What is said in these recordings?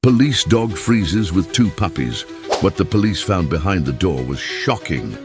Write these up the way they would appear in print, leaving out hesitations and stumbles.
Police dog freezes with two puppies. What the police found behind the door was shocking.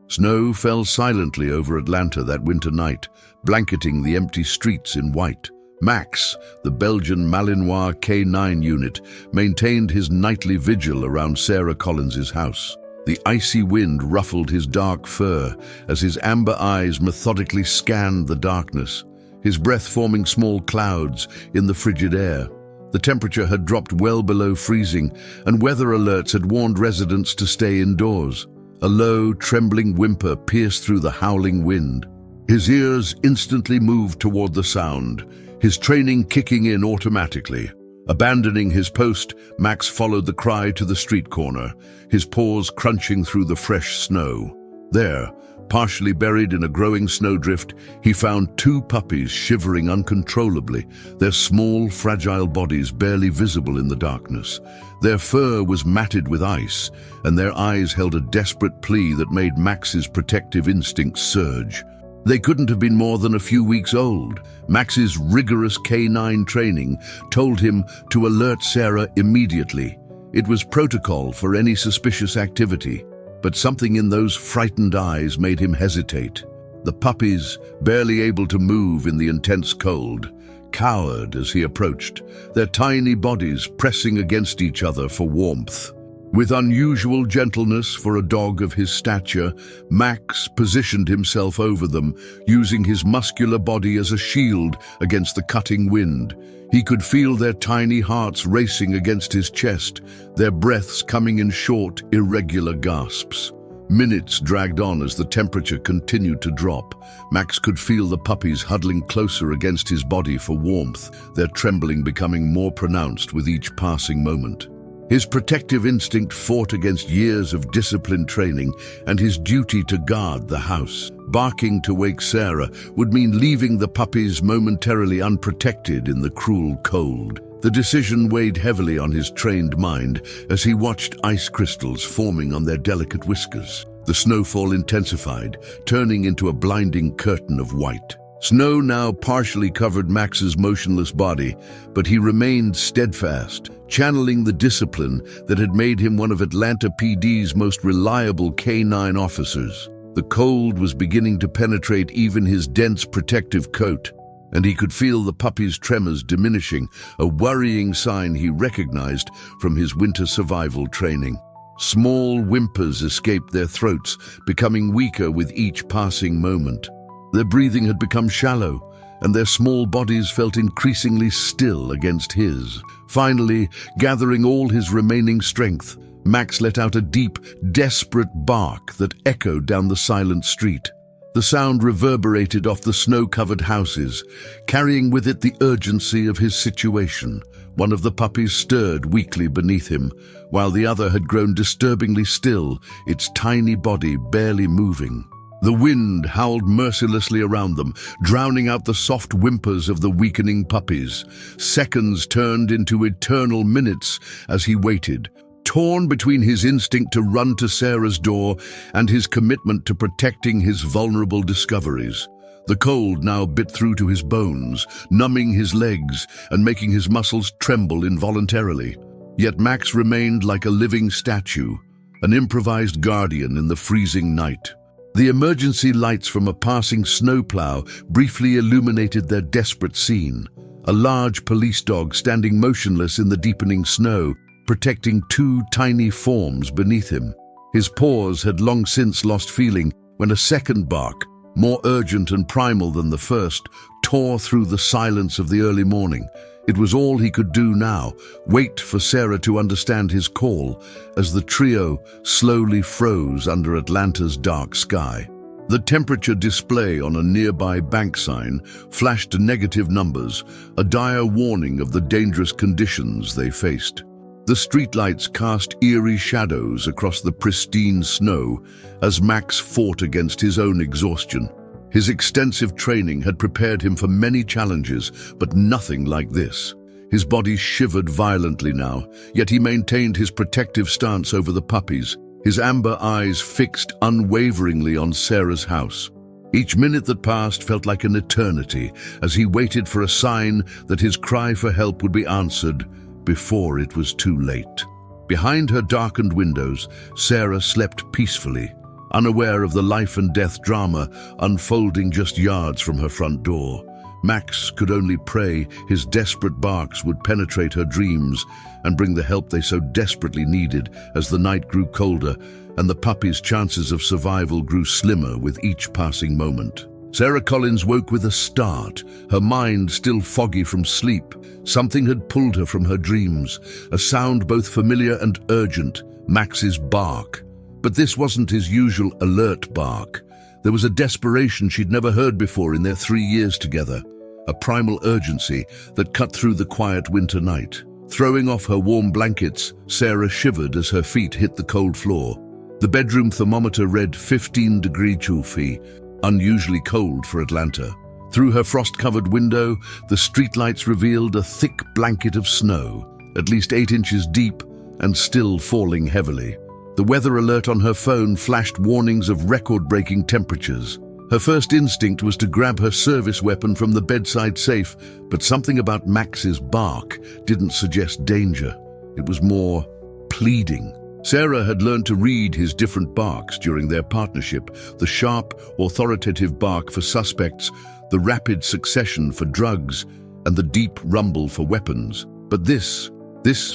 Snow fell silently over Atlanta that winter night, blanketing the empty streets in white. Max, the Belgian Malinois K9 unit, maintained his nightly vigil around Sarah Collins's house. The icy wind ruffled his dark fur as his amber eyes methodically scanned the darkness, his breath forming small clouds in the frigid air. The temperature had dropped well below freezing, and weather alerts had warned residents to stay indoors. A low, trembling whimper pierced through the howling wind. His ears instantly moved toward the sound, his training kicking in automatically. Abandoning his post, Max followed the cry to the street corner, his paws crunching through the fresh snow. There, partially buried in a growing snowdrift, he found two puppies shivering uncontrollably, their small, fragile bodies barely visible in the darkness. Their fur was matted with ice, and their eyes held a desperate plea that made Max's protective instincts surge. They couldn't have been more than a few weeks old. Max's rigorous K9 training told him to alert Sarah immediately. It was protocol for any suspicious activity. But something in those frightened eyes made him hesitate. The puppies, barely able to move in the intense cold, cowered as he approached, their tiny bodies pressing against each other for warmth. With unusual gentleness for a dog of his stature, Max positioned himself over them, using his muscular body as a shield against the cutting wind. He could feel their tiny hearts racing against his chest, their breaths coming in short, irregular gasps. Minutes dragged on as the temperature continued to drop. Max could feel the puppies huddling closer against his body for warmth, their trembling becoming more pronounced with each passing moment. His protective instinct fought against years of disciplined training and his duty to guard the house. Barking to wake Sarah would mean leaving the puppies momentarily unprotected in the cruel cold. The decision weighed heavily on his trained mind as he watched ice crystals forming on their delicate whiskers. The snowfall intensified, turning into a blinding curtain of white. Snow now partially covered Max's motionless body, but he remained steadfast, channeling the discipline that had made him one of Atlanta PD's most reliable K9 officers. The cold was beginning to penetrate even his dense protective coat, and he could feel the puppy's tremors diminishing, a worrying sign he recognized from his winter survival training. Small whimpers escaped their throats, becoming weaker with each passing moment. Their breathing had become shallow, and their small bodies felt increasingly still against his. Finally, gathering all his remaining strength, Max let out a deep, desperate bark that echoed down the silent street. The sound reverberated off the snow-covered houses, carrying with it the urgency of his situation. One of the puppies stirred weakly beneath him, while the other had grown disturbingly still, its tiny body barely moving. The wind howled mercilessly around them, drowning out the soft whimpers of the weakening puppies. Seconds turned into eternal minutes as he waited, torn between his instinct to run to Sarah's door and his commitment to protecting his vulnerable discoveries. The cold now bit through to his bones, numbing his legs and making his muscles tremble involuntarily. Yet Max remained like a living statue, an improvised guardian in the freezing night. The emergency lights from a passing snowplow briefly illuminated their desperate scene. A large police dog standing motionless in the deepening snow, protecting two tiny forms beneath him. His paws had long since lost feeling when a second bark, more urgent and primal than the first, tore through the silence of the early morning. It was all he could do now, wait for Sarah to understand his call, as the trio slowly froze under Atlanta's dark sky. The temperature display on a nearby bank sign flashed negative numbers, a dire warning of the dangerous conditions they faced. The streetlights cast eerie shadows across the pristine snow as Max fought against his own exhaustion. His extensive training had prepared him for many challenges, but nothing like this. His body shivered violently now, yet he maintained his protective stance over the puppies, his amber eyes fixed unwaveringly on Sarah's house. Each minute that passed felt like an eternity as he waited for a sign that his cry for help would be answered. before it was too late. Behind her darkened windows, Sarah slept peacefully, unaware of the life and death drama unfolding just yards from her front door. Max could only pray his desperate barks would penetrate her dreams and bring the help they so desperately needed as the night grew colder and the puppy's chances of survival grew slimmer with each passing moment. Sarah Collins woke with a start, her mind still foggy from sleep. Something had pulled her from her dreams, a sound both familiar and urgent, Max's bark. But this wasn't his usual alert bark. There was a desperation she'd never heard before in their 3 years together, a primal urgency that cut through the quiet winter night. Throwing off her warm blankets, Sarah shivered as her feet hit the cold floor. The bedroom thermometer read 15 Celsius, unusually cold for Atlanta. Through her frost-covered window, the streetlights revealed a thick blanket of snow, at least 8 inches deep and still falling heavily. The weather alert on her phone flashed warnings of record-breaking temperatures. Her first instinct was to grab her service weapon from the bedside safe, but something about Max's bark didn't suggest danger. It was more pleading. Sarah had learned to read his different barks during their partnership, the sharp, authoritative bark for suspects, the rapid succession for drugs, and the deep rumble for weapons. But this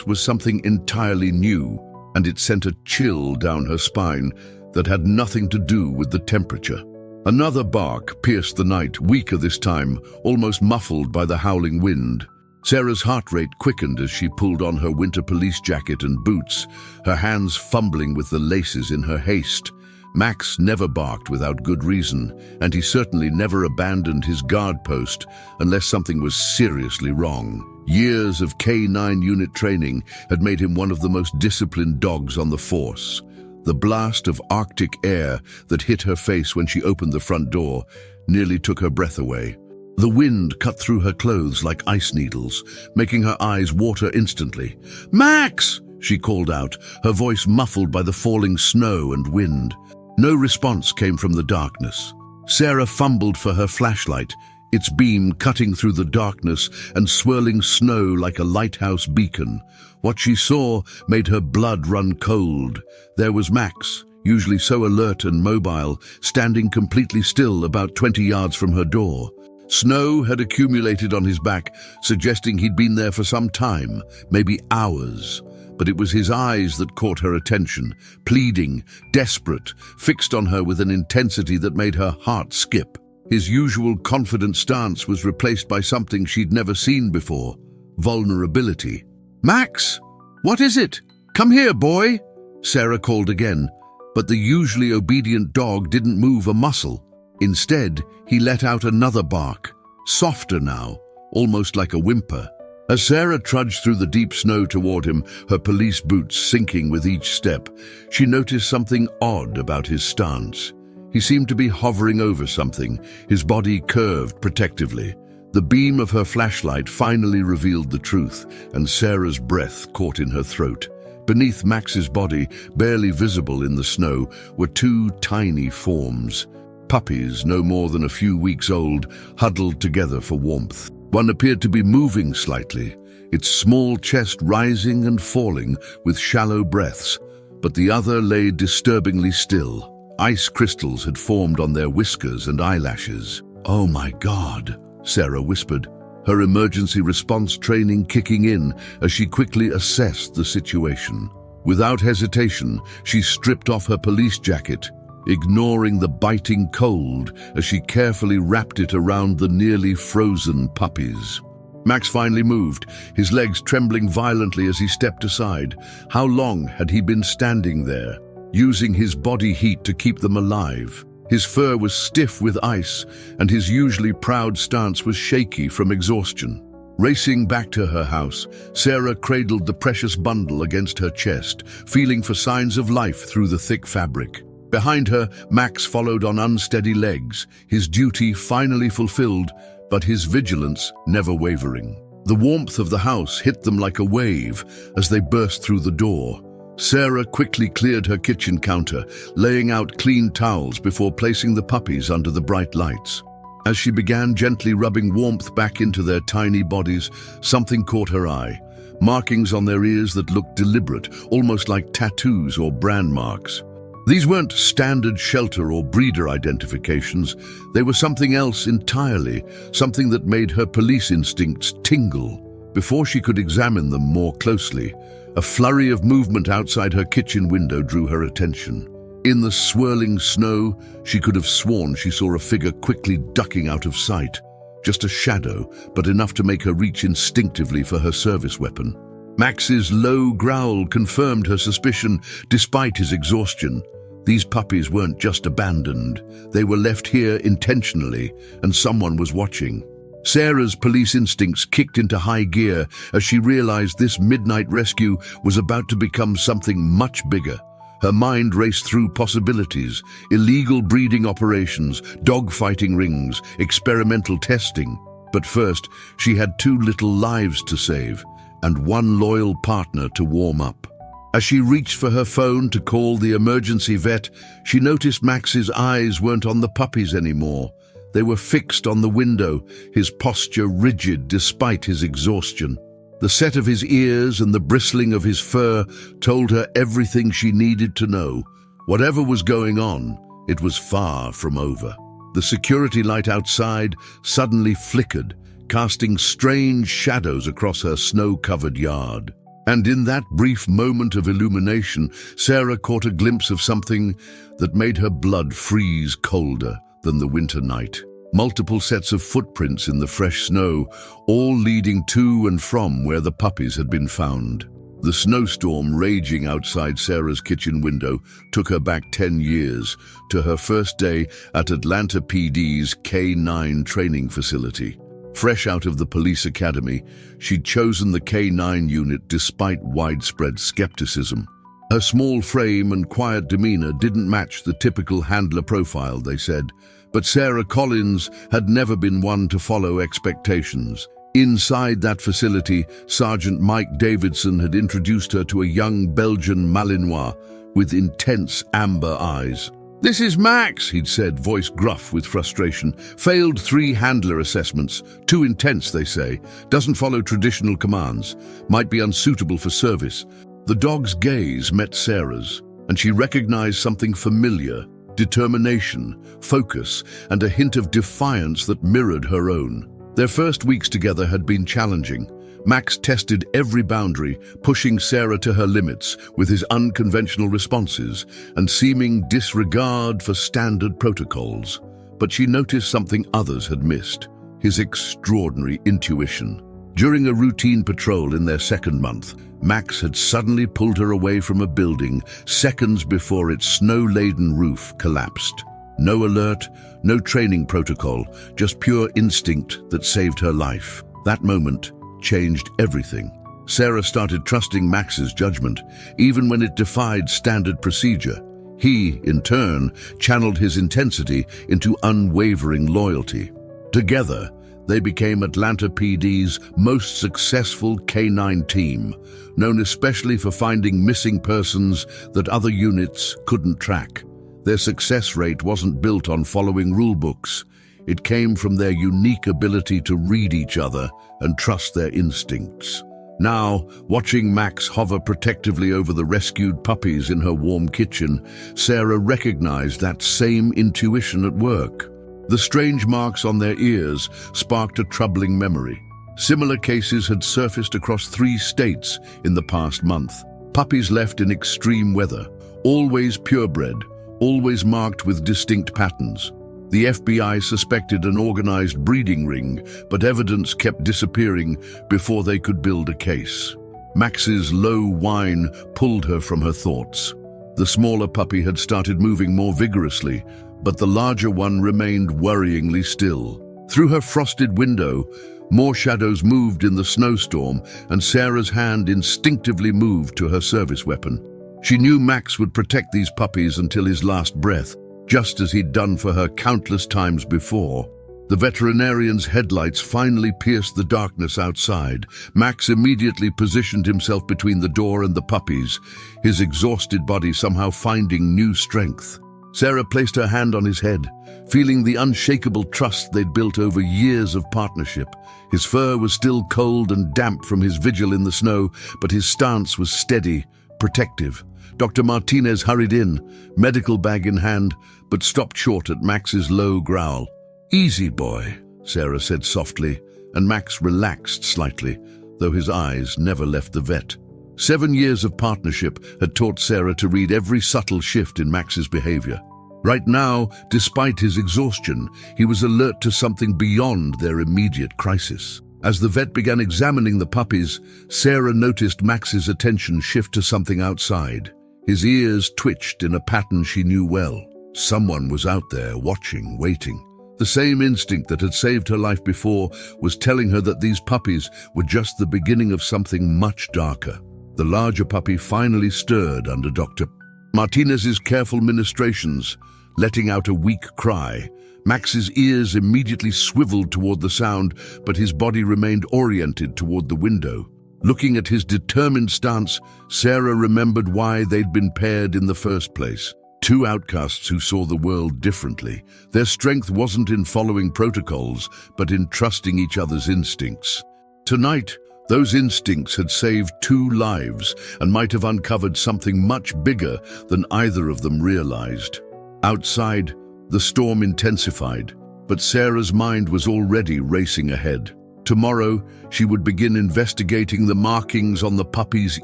was something entirely new, and it sent a chill down her spine that had nothing to do with the temperature. Another bark pierced the night, weaker this time, almost muffled by the howling wind. Sarah's heart rate quickened as she pulled on her winter police jacket and boots, her hands fumbling with the laces in her haste. Max never barked without good reason, and he certainly never abandoned his guard post unless something was seriously wrong. Years of K-9 unit training had made him one of the most disciplined dogs on the force. The blast of Arctic air that hit her face when she opened the front door nearly took her breath away. The wind cut through her clothes like ice needles, making her eyes water instantly. "Max!" she called out, her voice muffled by the falling snow and wind. No response came from the darkness. Sarah fumbled for her flashlight, its beam cutting through the darkness and swirling snow like a lighthouse beacon. What she saw made her blood run cold. There was Max, usually so alert and mobile, standing completely still about 20 yards from her door. Snow had accumulated on his back, suggesting he'd been there for some time, maybe hours. But it was his eyes that caught her attention, pleading, desperate, fixed on her with an intensity that made her heart skip. His usual confident stance was replaced by something she'd never seen before: vulnerability. "Max, what is it? Come here, boy," Sarah called again, but the usually obedient dog didn't move a muscle. Instead, he let out another bark, softer now, almost like a whimper. As Sarah trudged through the deep snow toward him, her police boots sinking with each step, she noticed something odd about his stance. He seemed to be hovering over something, his body curved protectively. The beam of her flashlight finally revealed the truth, and Sarah's breath caught in her throat. Beneath Max's body, barely visible in the snow, were 2 tiny forms. Puppies, no more than a few weeks old, huddled together for warmth. One appeared to be moving slightly, its small chest rising and falling with shallow breaths, but the other lay disturbingly still. Ice crystals had formed on their whiskers and eyelashes. "Oh my God," Sarah whispered, her emergency response training kicking in as she quickly assessed the situation. Without hesitation, she stripped off her police jacket, ignoring the biting cold as she carefully wrapped it around the nearly frozen puppies. Max finally moved, his legs trembling violently as he stepped aside. How long had he been standing there, using his body heat to keep them alive? His fur was stiff with ice, and his usually proud stance was shaky from exhaustion. Racing back to her house, Sarah cradled the precious bundle against her chest, feeling for signs of life through the thick fabric. Behind her, Max followed on unsteady legs, his duty finally fulfilled, but his vigilance never wavering. The warmth of the house hit them like a wave as they burst through the door. Sarah quickly cleared her kitchen counter, laying out clean towels before placing the puppies under the bright lights. As she began gently rubbing warmth back into their tiny bodies, something caught her eye. markings on their ears that looked deliberate, almost like tattoos or brand marks. These weren't standard shelter or breeder identifications. They were something else entirely, something that made her police instincts tingle. Before she could examine them more closely, a flurry of movement outside her kitchen window drew her attention. In the swirling snow, she could have sworn she saw a figure quickly ducking out of sight. Just a shadow, but enough to make her reach instinctively for her service weapon. Max's low growl confirmed her suspicion despite his exhaustion. These puppies weren't just abandoned. They were left here intentionally, and someone was watching. Sarah's police instincts kicked into high gear as she realized this midnight rescue was about to become something much bigger. Her mind raced through possibilities: illegal breeding operations, dogfighting rings, experimental testing. But first, she had 2 little lives to save and 1 loyal partner to warm up. As she reached for her phone to call the emergency vet, she noticed Max's eyes weren't on the puppies anymore. They were fixed on the window, his posture rigid despite his exhaustion. The set of his ears and the bristling of his fur told her everything she needed to know. Whatever was going on, it was far from over. The security light outside suddenly flickered, casting strange shadows across her snow-covered yard. And in that brief moment of illumination, Sarah caught a glimpse of something that made her blood freeze colder than the winter night. Multiple sets of footprints in the fresh snow, all leading to and from where the puppies had been found. The snowstorm raging outside Sarah's kitchen window took her back 10 years to her first day at Atlanta PD's K-9 training facility. Fresh out of the police academy, she'd chosen the K-9 unit despite widespread skepticism. Her small frame and quiet demeanor didn't match the typical handler profile, they said, but Sarah Collins had never been one to follow expectations. Inside that facility, Sergeant Mike Davidson had introduced her to a young Belgian Malinois with intense amber eyes. "This is Max," he'd said, voice gruff with frustration. "Failed 3 handler assessments. Too intense, they say. Doesn't follow traditional commands. Might be unsuitable for service." The dog's gaze met Sarah's, and she recognized something familiar: determination, focus, and a hint of defiance that mirrored her own. Their first weeks together had been challenging. Max tested every boundary, pushing Sarah to her limits with his unconventional responses and seeming disregard for standard protocols. But she noticed something others had missed: his extraordinary intuition. During a routine patrol in their 2nd month, Max had suddenly pulled her away from a building seconds before its snow-laden roof collapsed. No alert, no training protocol, just pure instinct that saved her life. That moment changed everything. Sarah started trusting Max's judgment, even when it defied standard procedure. He, in turn, channeled his intensity into unwavering loyalty. Together, they became Atlanta PD's most successful K-9 team, known especially for finding missing persons that other units couldn't track. Their success rate wasn't built on following rulebooks. It came from their unique ability to read each other and trust their instincts. Now, watching Max hover protectively over the rescued puppies in her warm kitchen, Sarah recognized that same intuition at work. The strange marks on their ears sparked a troubling memory. Similar cases had surfaced across 3 states in the past month. Puppies left in extreme weather, always purebred, always marked with distinct patterns. The FBI suspected an organized breeding ring, but evidence kept disappearing before they could build a case. Max's low whine pulled her from her thoughts. The smaller puppy had started moving more vigorously, but the larger one remained worryingly still. Through her frosted window, more shadows moved in the snowstorm, and Sarah's hand instinctively moved to her service weapon. She knew Max would protect these puppies until his last breath, just as he'd done for her countless times before. The veterinarian's headlights finally pierced the darkness outside. Max immediately positioned himself between the door and the puppies, his exhausted body somehow finding new strength. Sarah placed her hand on his head, feeling the unshakable trust they'd built over years of partnership. His fur was still cold and damp from his vigil in the snow, but his stance was steady, protective. Dr. Martinez hurried in, medical bag in hand, but stopped short at Max's low growl. "Easy, boy," Sarah said softly, and Max relaxed slightly, though his eyes never left the vet. 7 years of partnership had taught Sarah to read every subtle shift in Max's behavior. Right now, despite his exhaustion, he was alert to something beyond their immediate crisis. As the vet began examining the puppies, Sarah noticed Max's attention shift to something outside. His ears twitched in a pattern she knew well. Someone was out there, watching, waiting. The same instinct that had saved her life before was telling her that these puppies were just the beginning of something much darker. The larger puppy finally stirred under Dr. Martinez's careful ministrations, letting out a weak cry. Max's ears immediately swiveled toward the sound, but his body remained oriented toward the window. Looking at his determined stance, Sarah remembered why they'd been paired in the first place. Two outcasts who saw the world differently. Their strength wasn't in following protocols, but in trusting each other's instincts. Tonight, those instincts had saved 2 lives and might have uncovered something much bigger than either of them realized. Outside, the storm intensified, but Sarah's mind was already racing ahead. Tomorrow, she would begin investigating the markings on the puppy's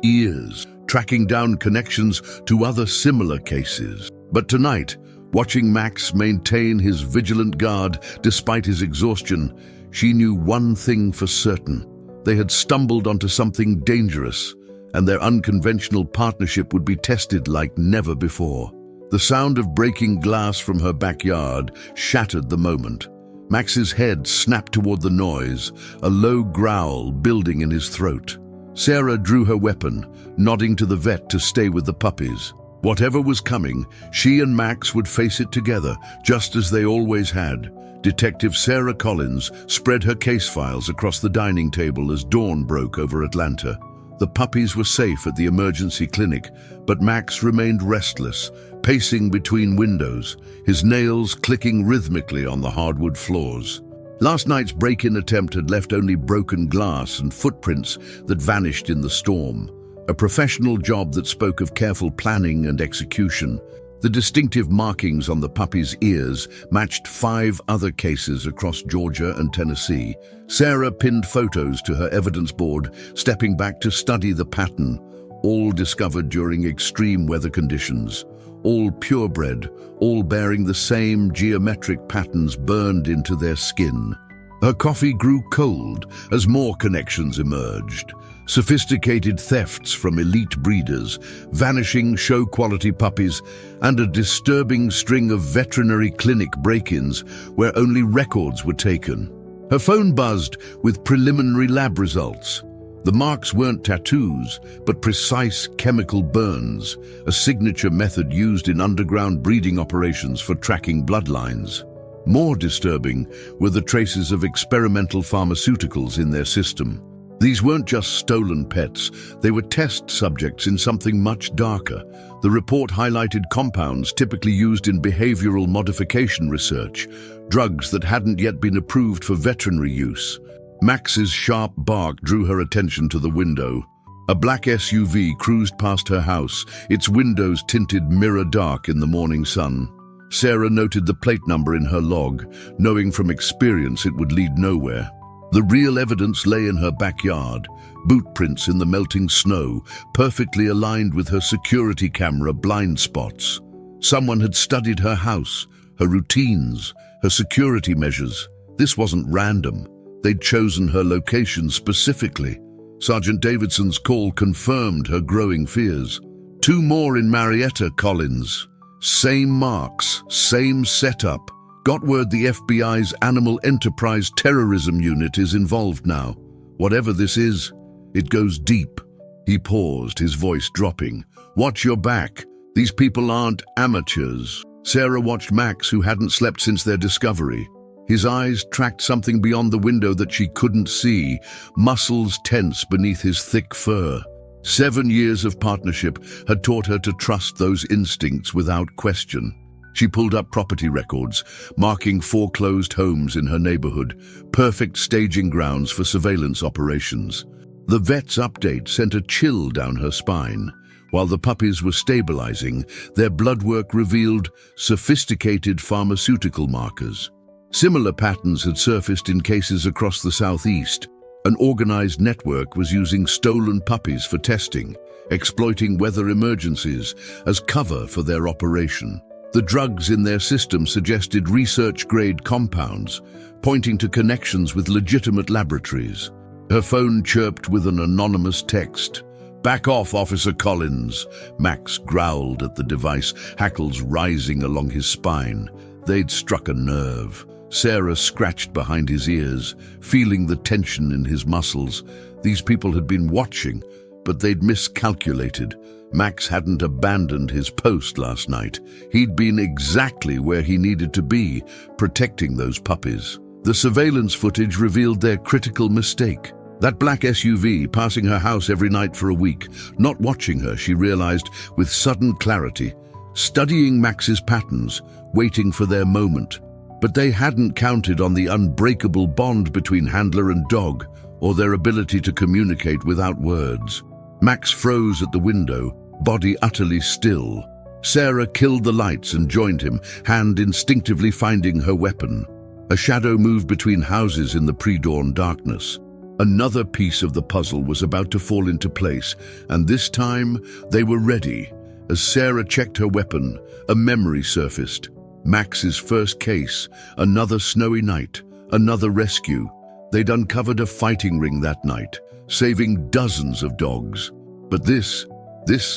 ears, tracking down connections to other similar cases. But tonight, watching Max maintain his vigilant guard despite his exhaustion, she knew one thing for certain. They had stumbled onto something dangerous, and their unconventional partnership would be tested like never before. The sound of breaking glass from her backyard shattered the moment. Max's head snapped toward the noise, a low growl building in his throat. Sarah drew her weapon, nodding to the vet to stay with the puppies. Whatever was coming, she and Max would face it together, just as they always had. Detective Sarah Collins spread her case files across the dining table as dawn broke over Atlanta. The puppies were safe at the emergency clinic, but Max remained restless, pacing between windows, his nails clicking rhythmically on the hardwood floors. Last night's break-in attempt had left only broken glass and footprints that vanished in the storm. A professional job that spoke of careful planning and execution. The distinctive markings on the puppy's ears matched 5 other cases across Georgia and Tennessee. Sarah pinned photos to her evidence board, stepping back to study the pattern, all discovered during extreme weather conditions. All purebred, all bearing the same geometric patterns burned into their skin. Her coffee grew cold as more connections emerged. Sophisticated thefts from elite breeders, vanishing show-quality puppies, and a disturbing string of veterinary clinic break-ins where only records were taken. Her phone buzzed with preliminary lab results. The marks weren't tattoos, but precise chemical burns, a signature method used in underground breeding operations for tracking bloodlines. More disturbing were the traces of experimental pharmaceuticals in their system. These weren't just stolen pets, they were test subjects in something much darker. The report highlighted compounds typically used in behavioral modification research, drugs that hadn't yet been approved for veterinary use. Max's sharp bark drew her attention to the window. A black SUV cruised past her house, its windows tinted mirror dark in the morning sun. Sarah noted the plate number in her log, knowing from experience it would lead nowhere. The real evidence lay in her backyard, boot prints in the melting snow, perfectly aligned with her security camera blind spots. Someone had studied her house, her routines, her security measures. This wasn't random. They'd chosen her location specifically. Sergeant Davidson's call confirmed her growing fears. 2 more in Marietta, Collins. Same marks, same setup. Got word the FBI's Animal Enterprise Terrorism Unit is involved now. Whatever this is, it goes deep. He paused, his voice dropping. Watch your back. These people aren't amateurs. Sarah watched Max, who hadn't slept since their discovery. His eyes tracked something beyond the window that she couldn't see, muscles tense beneath his thick fur. 7 years of partnership had taught her to trust those instincts without question. She pulled up property records, marking foreclosed homes in her neighborhood, perfect staging grounds for surveillance operations. The vet's update sent a chill down her spine. While the puppies were stabilizing, their blood work revealed sophisticated pharmaceutical markers. Similar patterns had surfaced in cases across the southeast. An organized network was using stolen puppies for testing, exploiting weather emergencies as cover for their operation. The drugs in their system suggested research-grade compounds, pointing to connections with legitimate laboratories. Her phone chirped with an anonymous text. "Back off, Officer Collins." Max growled at the device, hackles rising along his spine. They'd struck a nerve. Sarah scratched behind his ears, feeling the tension in his muscles. These people had been watching, but they'd miscalculated. Max hadn't abandoned his post last night. He'd been exactly where he needed to be, protecting those puppies. The surveillance footage revealed their critical mistake. That black SUV passing her house every night for a week, not watching her, she realized with sudden clarity, studying Max's patterns, waiting for their moment. But they hadn't counted on the unbreakable bond between handler and dog, or their ability to communicate without words. Max froze at the window, body utterly still. Sarah killed the lights and joined him, hand instinctively finding her weapon. A shadow moved between houses in the pre-dawn darkness. Another piece of the puzzle was about to fall into place, and this time they were ready. As Sarah checked her weapon, a memory surfaced. Max's first case, another snowy night, another rescue. They'd uncovered a fighting ring that night, saving dozens of dogs. But this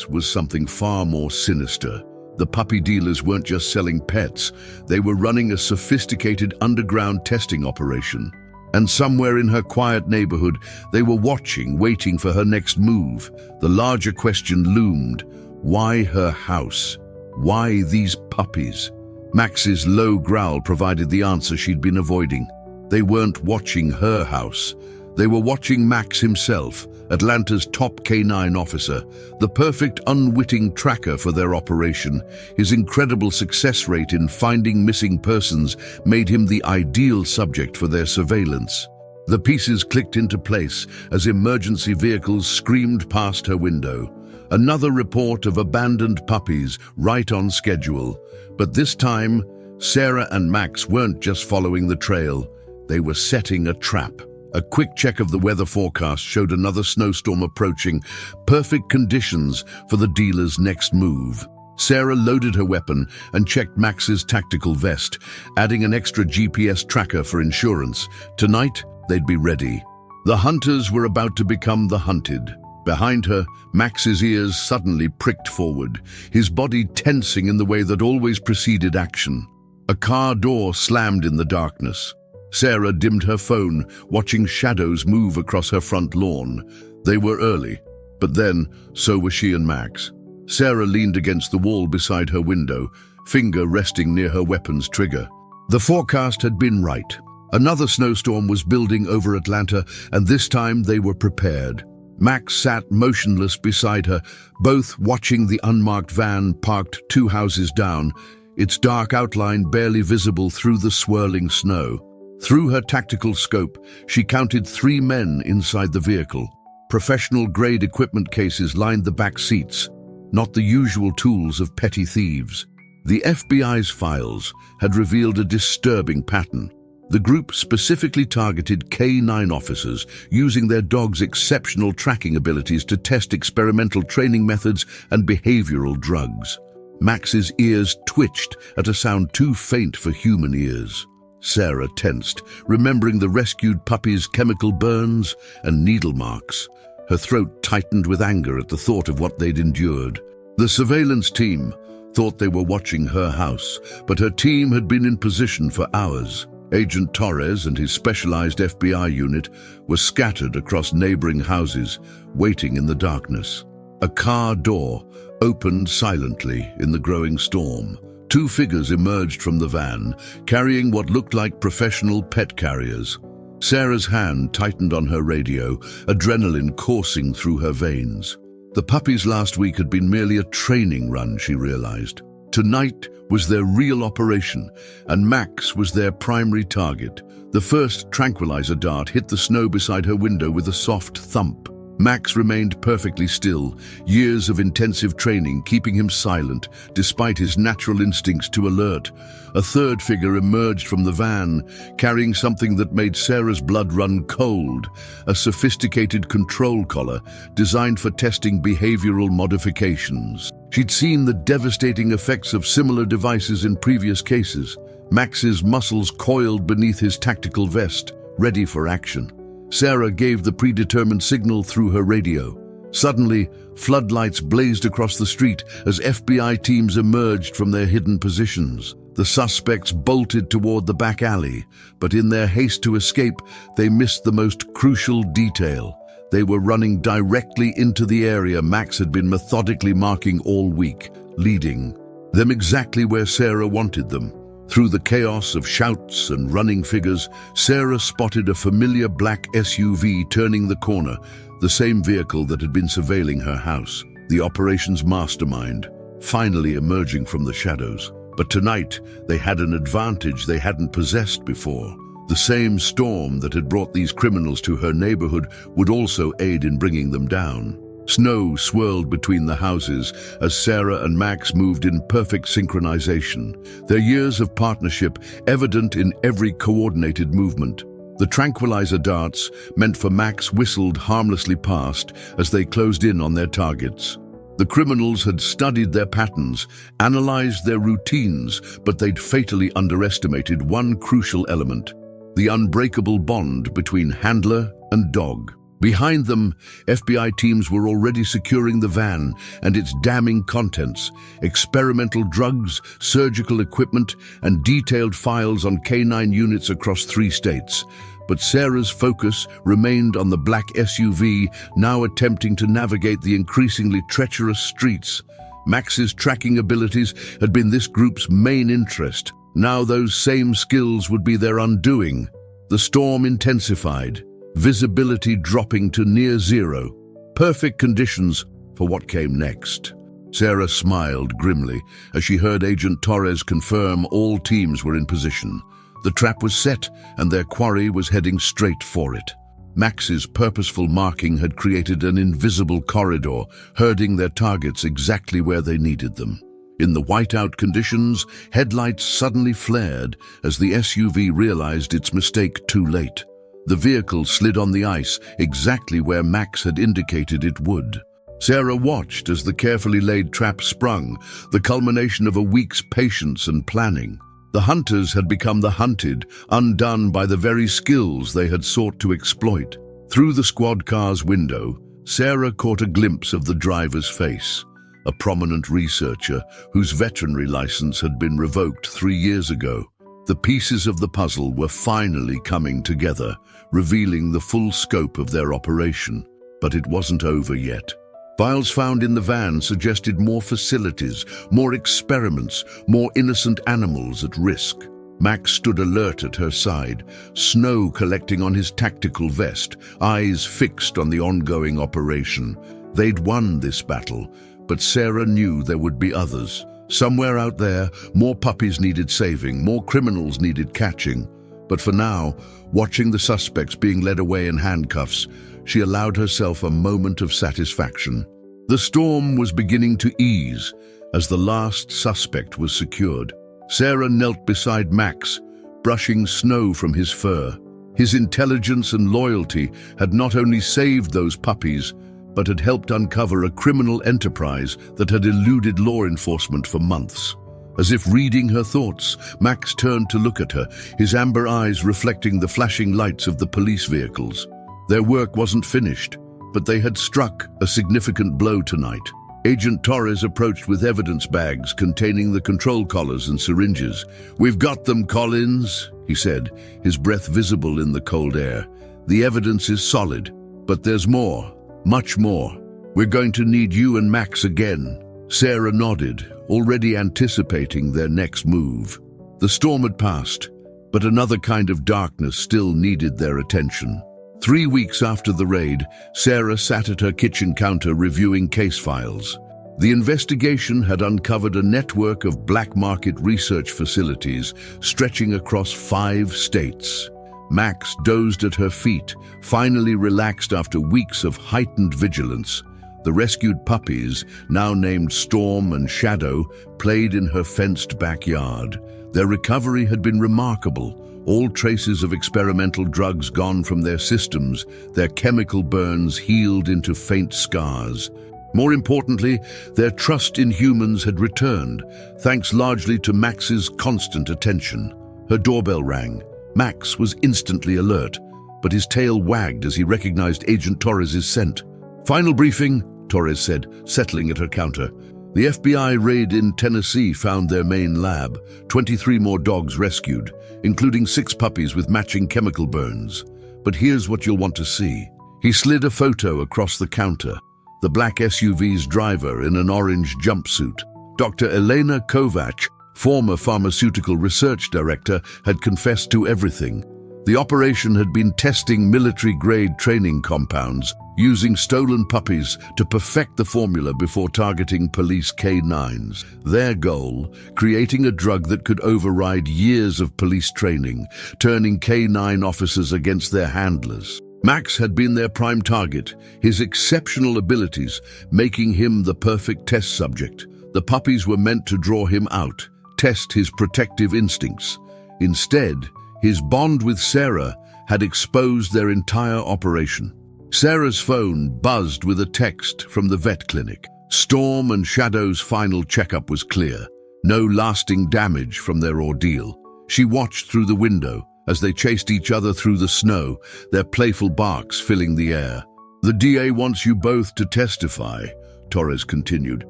was something far more sinister. The puppy dealers weren't just selling pets, they were running a sophisticated underground testing operation. And somewhere in her quiet neighborhood, they were watching, waiting for her next move. The larger question loomed. Why her house? Why these puppies? Max's low growl provided the answer she'd been avoiding. They weren't watching her house. They were watching Max himself, Atlanta's top K9 officer, the perfect unwitting tracker for their operation. His incredible success rate in finding missing persons made him the ideal subject for their surveillance. The pieces clicked into place as emergency vehicles screamed past her window. Another report of abandoned puppies, right on schedule. But this time, Sarah and Max weren't just following the trail. They were setting a trap. A quick check of the weather forecast showed another snowstorm approaching, perfect conditions for the dealer's next move. Sarah loaded her weapon and checked Max's tactical vest, adding an extra GPS tracker for insurance. Tonight, they'd be ready. The hunters were about to become the hunted. Behind her, Max's ears suddenly pricked forward, his body tensing in the way that always preceded action. A car door slammed in the darkness. Sarah dimmed her phone, watching shadows move across her front lawn. They were early, but then, so were she and Max. Sarah leaned against the wall beside her window, finger resting near her weapon's trigger. The forecast had been right. Another snowstorm was building over Atlanta, and this time they were prepared. Max sat motionless beside her, both watching the unmarked van parked 2 houses down, its dark outline barely visible through the swirling snow. Through her tactical scope, she counted 3 men inside the vehicle. Professional-grade equipment cases lined the back seats, not the usual tools of petty thieves. The FBI's files had revealed a disturbing pattern. The group specifically targeted K9 officers, using their dogs' exceptional tracking abilities to test experimental training methods and behavioral drugs. Max's ears twitched at a sound too faint for human ears. Sarah tensed, remembering the rescued puppy's chemical burns and needle marks. Her throat tightened with anger at the thought of what they'd endured. The surveillance team thought they were watching her house, but her team had been in position for hours. Agent Torres and his specialized FBI unit were scattered across neighboring houses, waiting in the darkness. A car door opened silently in the growing storm. 2 figures emerged from the van, carrying what looked like professional pet carriers. Sarah's hand tightened on her radio, adrenaline coursing through her veins. The puppies last week had been merely a training run, she realized. Tonight was their real operation, and Max was their primary target. The first tranquilizer dart hit the snow beside her window with a soft thump. Max remained perfectly still, years of intensive training keeping him silent, despite his natural instincts to alert. A third figure emerged from the van, carrying something that made Sarah's blood run cold, a sophisticated control collar designed for testing behavioral modifications. She'd seen the devastating effects of similar devices in previous cases. Max's muscles coiled beneath his tactical vest, ready for action. Sarah gave the predetermined signal through her radio. Suddenly, floodlights blazed across the street as FBI teams emerged from their hidden positions. The suspects bolted toward the back alley, but in their haste to escape, they missed the most crucial detail. They were running directly into the area Max had been methodically marking all week, leading them exactly where Sarah wanted them. Through the chaos of shouts and running figures, Sarah spotted a familiar black SUV turning the corner, the same vehicle that had been surveilling her house. The operation's mastermind, finally emerging from the shadows. But tonight, they had an advantage they hadn't possessed before. The same storm that had brought these criminals to her neighborhood would also aid in bringing them down. Snow swirled between the houses as Sarah and Max moved in perfect synchronization, their years of partnership evident in every coordinated movement. The tranquilizer darts meant for Max whistled harmlessly past as they closed in on their targets. The criminals had studied their patterns, analyzed their routines, but they'd fatally underestimated one crucial element: the unbreakable bond between handler and dog. Behind them, FBI teams were already securing the van and its damning contents: experimental drugs, surgical equipment, and detailed files on canine units across 3 states. But Sarah's focus remained on the black SUV, now attempting to navigate the increasingly treacherous streets. Max's tracking abilities had been this group's main interest. Now those same skills would be their undoing. The storm intensified, visibility dropping to near zero. Perfect conditions for what came next. Sarah smiled grimly as she heard Agent Torres confirm all teams were in position. The trap was set, and their quarry was heading straight for it. Max's purposeful marking had created an invisible corridor, herding their targets exactly where they needed them. In the whiteout conditions, headlights suddenly flared as the SUV realized its mistake too late. The vehicle slid on the ice exactly where Max had indicated it would. Sarah watched as the carefully laid trap sprung, the culmination of a week's patience and planning. The hunters had become the hunted, undone by the very skills they had sought to exploit. Through the squad car's window, Sarah caught a glimpse of the driver's face, a prominent researcher whose veterinary license had been revoked 3 years ago. The pieces of the puzzle were finally coming together, revealing the full scope of their operation. But it wasn't over yet. Files found in the van suggested more facilities, more experiments, more innocent animals at risk. Max stood alert at her side, snow collecting on his tactical vest, eyes fixed on the ongoing operation. They'd won this battle, but Sarah knew there would be others. Somewhere out there, more puppies needed saving, more criminals needed catching. But for now, watching the suspects being led away in handcuffs, she allowed herself a moment of satisfaction. The storm was beginning to ease as the last suspect was secured. Sarah knelt beside Max, brushing snow from his fur. His intelligence and loyalty had not only saved those puppies, but had helped uncover a criminal enterprise that had eluded law enforcement for months. As if reading her thoughts, Max turned to look at her, his amber eyes reflecting the flashing lights of the police vehicles. Their work wasn't finished, but they had struck a significant blow tonight. Agent Torres approached with evidence bags containing the control collars and syringes. "We've got them, Collins," he said, his breath visible in the cold air. "The evidence is solid, but there's more, much more. We're going to need you and Max again." Sarah nodded, already anticipating their next move. The storm had passed, but another kind of darkness still needed their attention. 3 weeks after the raid, Sarah sat at her kitchen counter reviewing case files. The investigation had uncovered a network of black market research facilities stretching across 5 states. Max dozed at her feet, finally relaxed after weeks of heightened vigilance. The rescued puppies, now named Storm and Shadow, played in her fenced backyard. Their recovery had been remarkable. All traces of experimental drugs gone from their systems, their chemical burns healed into faint scars. More importantly, their trust in humans had returned, thanks largely to Max's constant attention. Her doorbell rang. Max was instantly alert, but his tail wagged as he recognized Agent Torres's scent. "Final briefing," Torres said, settling at her counter. "The FBI raid in Tennessee found their main lab, 23 more dogs rescued, including 6 puppies with matching chemical burns. But here's what you'll want to see." He slid a photo across the counter. The black SUV's driver in an orange jumpsuit. Dr. Elena Kovac, former pharmaceutical research director, had confessed to everything. The operation had been testing military-grade training compounds, using stolen puppies to perfect the formula before targeting police K9s. Their goal, creating a drug that could override years of police training, turning K9 officers against their handlers. Max had been their prime target, his exceptional abilities making him the perfect test subject. The puppies were meant to draw him out, test his protective instincts. Instead, his bond with Sarah had exposed their entire operation. Sarah's phone buzzed with a text from the vet clinic. Storm and Shadow's final checkup was clear. No lasting damage from their ordeal. She watched through the window as they chased each other through the snow, their playful barks filling the air. "The DA wants you both to testify," Torres continued.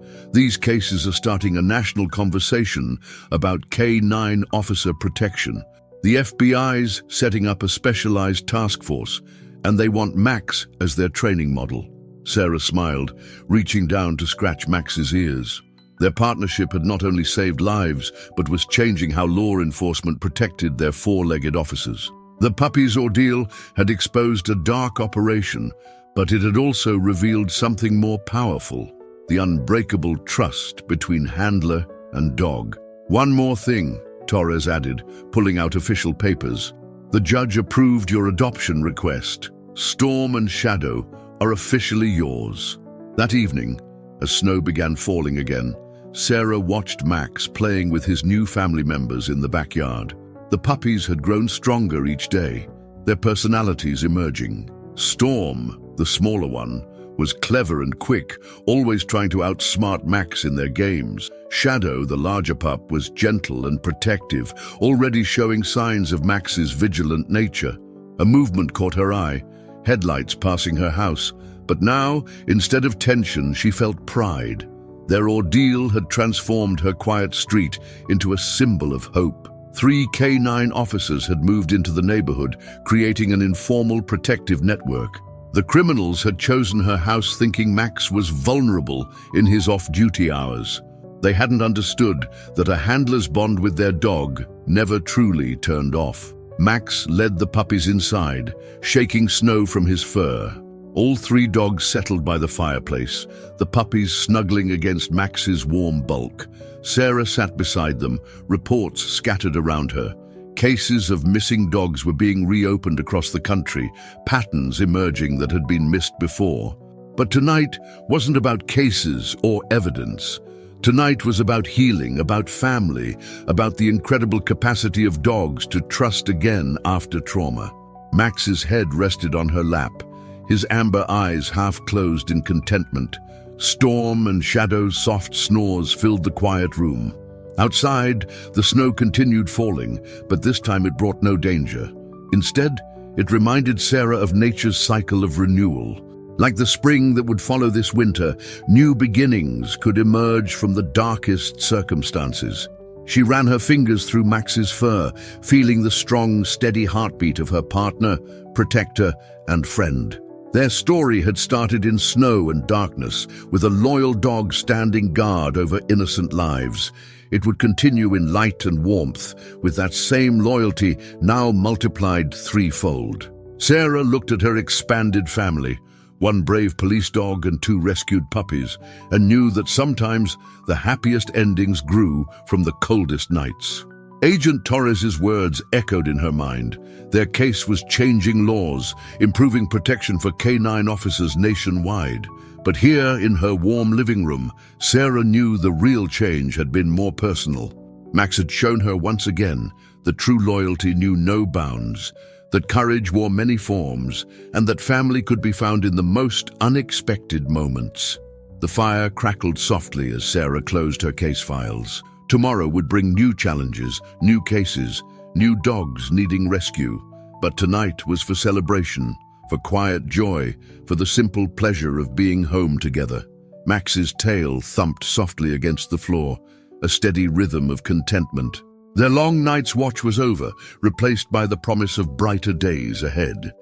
"These cases are starting a national conversation about K9 officer protection. The FBI's setting up a specialized task force, and they want Max as their training model." Sarah smiled, reaching down to scratch Max's ears. Their partnership had not only saved lives, but was changing how law enforcement protected their 4-legged officers. The puppies' ordeal had exposed a dark operation, but it had also revealed something more powerful: the unbreakable trust between handler and dog. "One more thing," Torres added, pulling out official papers. "The judge approved your adoption request. Storm and Shadow are officially yours." That evening, as snow began falling again, Sarah watched Max playing with his new family members in the backyard. The puppies had grown stronger each day, their personalities emerging. Storm, the smaller one, was clever and quick, always trying to outsmart Max in their games. Shadow, the larger pup, was gentle and protective, already showing signs of Max's vigilant nature. A movement caught her eye, headlights passing her house, but now, instead of tension, she felt pride. Their ordeal had transformed her quiet street into a symbol of hope. 3 K9 officers had moved into the neighborhood, creating an informal protective network. The criminals had chosen her house thinking Max was vulnerable in his off-duty hours. They hadn't understood that a handler's bond with their dog never truly turned off. Max led the puppies inside, shaking snow from his fur. All 3 dogs settled by the fireplace, the puppies snuggling against Max's warm bulk. Sarah sat beside them, reports scattered around her. Cases of missing dogs were being reopened across the country, patterns emerging that had been missed before. But tonight wasn't about cases or evidence. Tonight was about healing, about family, about the incredible capacity of dogs to trust again after trauma. Max's head rested on her lap, his amber eyes half-closed in contentment. Storm and Shadow's soft snores filled the quiet room. Outside, the snow continued falling, but this time it brought no danger. Instead, it reminded Sarah of nature's cycle of renewal. Like the spring that would follow this winter, new beginnings could emerge from the darkest circumstances. She ran her fingers through Max's fur, feeling the strong, steady heartbeat of her partner, protector, and friend. Their story had started in snow and darkness, with a loyal dog standing guard over innocent lives. It would continue in light and warmth, with that same loyalty now multiplied threefold. Sarah looked at her expanded family. one brave police dog and 2 rescued puppies, and knew that sometimes the happiest endings grew from the coldest nights. Agent Torres's words echoed in her mind. Their case was changing laws, improving protection for canine officers nationwide. But here, in her warm living room, Sarah knew the real change had been more personal. Max had shown her once again that true loyalty knew no bounds, that courage wore many forms, and that family could be found in the most unexpected moments. The fire crackled softly as Sarah closed her case files. Tomorrow would bring new challenges, new cases, new dogs needing rescue. But tonight was for celebration, for quiet joy, for the simple pleasure of being home together. Max's tail thumped softly against the floor, a steady rhythm of contentment. Their long night's watch was over, replaced by the promise of brighter days ahead.